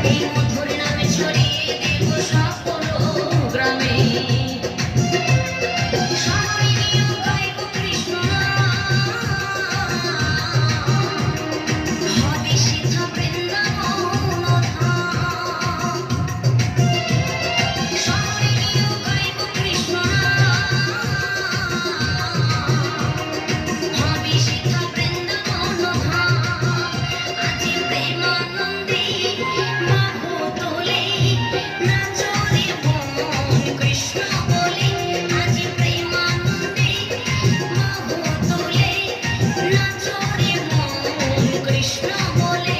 এই মধুর নামে ছড়িয়ে দেব সকল গ্রামে। শহরে গিয়েও গাইব কৃষ্ণ নাম, হবে সেথা বৃন্দাবন ধাম। শহরে গিয়েও গাইব কৃষ্ণ নাম, হবে সেথা বৃন্দাবন ধাম। আজি প্রেমানন্দে বাহু তোলে, নাচো রে মন কৃষ্ণ বলে। আজি প্রেমানন্দে বাহু তোলে, নাচো রে মন কৃষ্ণ বলে।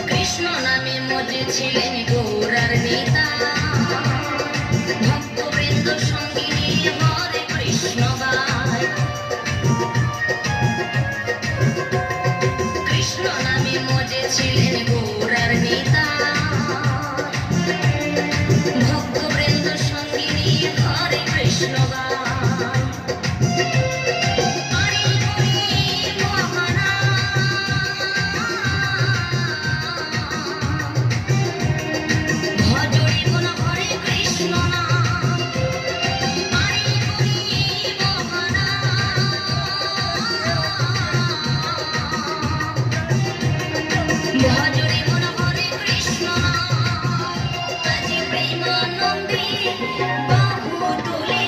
কৃষ্ণ নামে মজেছিলেন গৌরার নেতা, ভক্তবৃন্দ সঙ্গে নিয়ে হরে কৃষ্ণ গায়। কৃষ্ণ নামে মজেছিলেন গৌরার নেতা, ভক্তবৃন্দ সঙ্গে নিয়ে হরে কৃষ্ণ গায়। হরি হরি মহানাম, ভজরে গুণ হরে কৃষ্ণ নাম। হরি হরি মহানাম, ভজরে গুণ হরে কৃষ্ণ নাম। আজি প্রেমানন্দে বাহু তোলে,